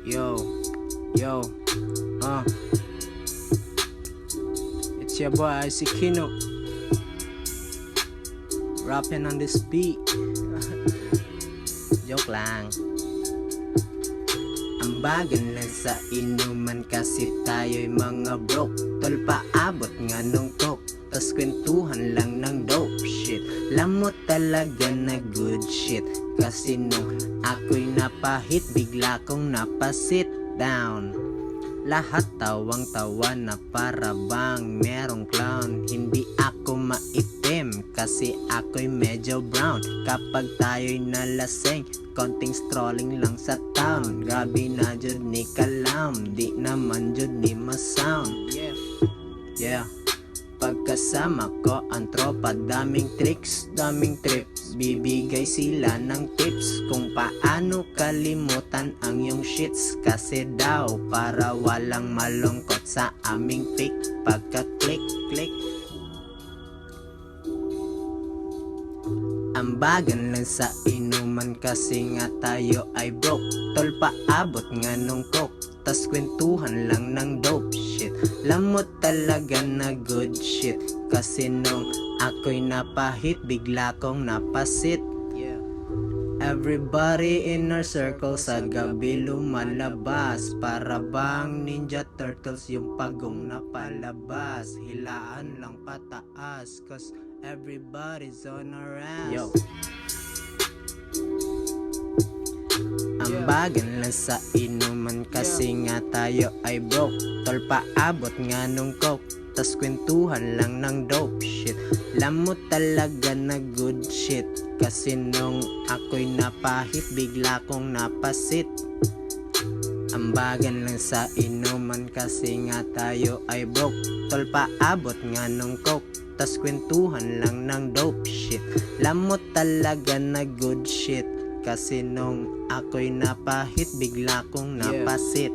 Yo, yo, uh, it's your boy Isaac Kino, rapping on this beat. Joke lang. Ang bagal lang sa inuman kasi tayo'y mga broke. Tol paabot nga nung coke, tas kwentuhan lang ng dope shit. Lam mo talaga na good shit, kasi nung ako'y napahit, bigla kong napasit down. Lahat tawang-tawa na para bang merong clown. Hindi ako maitim kasi ako'y medyo brown. Kapag tayo'y nalaseng, konting strolling lang sa town. Grabe na jud ni kalam, di naman jud ni masound. Yeah, pagkasama ko ang tropa, daming tricks, daming trips. Bibigay sila ng tips kung paano kalimutan ang iyong shits. Kasi daw para walang malungkot sa aming pic pagka-click-click. Ang bagan lang sa inuman kasi nga tayo ay broke. Tol paabot nga nung coke, tas kwentuhan lang ng dope shit. Lam mo talaga na good shit, kasi nung ako'y napahit, bigla kong napasit. Everybody in our circle sa gabi lumalabas, para bang Ninja Turtles yung pagong napalabas. Hilaan lang pataas, cause everybody's on our ass. Yo. Ang bagal lang sa inuman kasi nga tayo ay broke. Tol paabot nga nung coke, tas kwentuhan lang ng dope shit. Lam mo talaga na good shit, kasi nung ako'y napahit, bigla kong napasit. Ang bagal lang sa inuman kasi nga tayo ay broke. Tol paabot nga nung coke, tas kwentuhan lang ng dope shit. Lam mo talaga na good shit, kasi nung ako'y napahit, bigla kong napasit.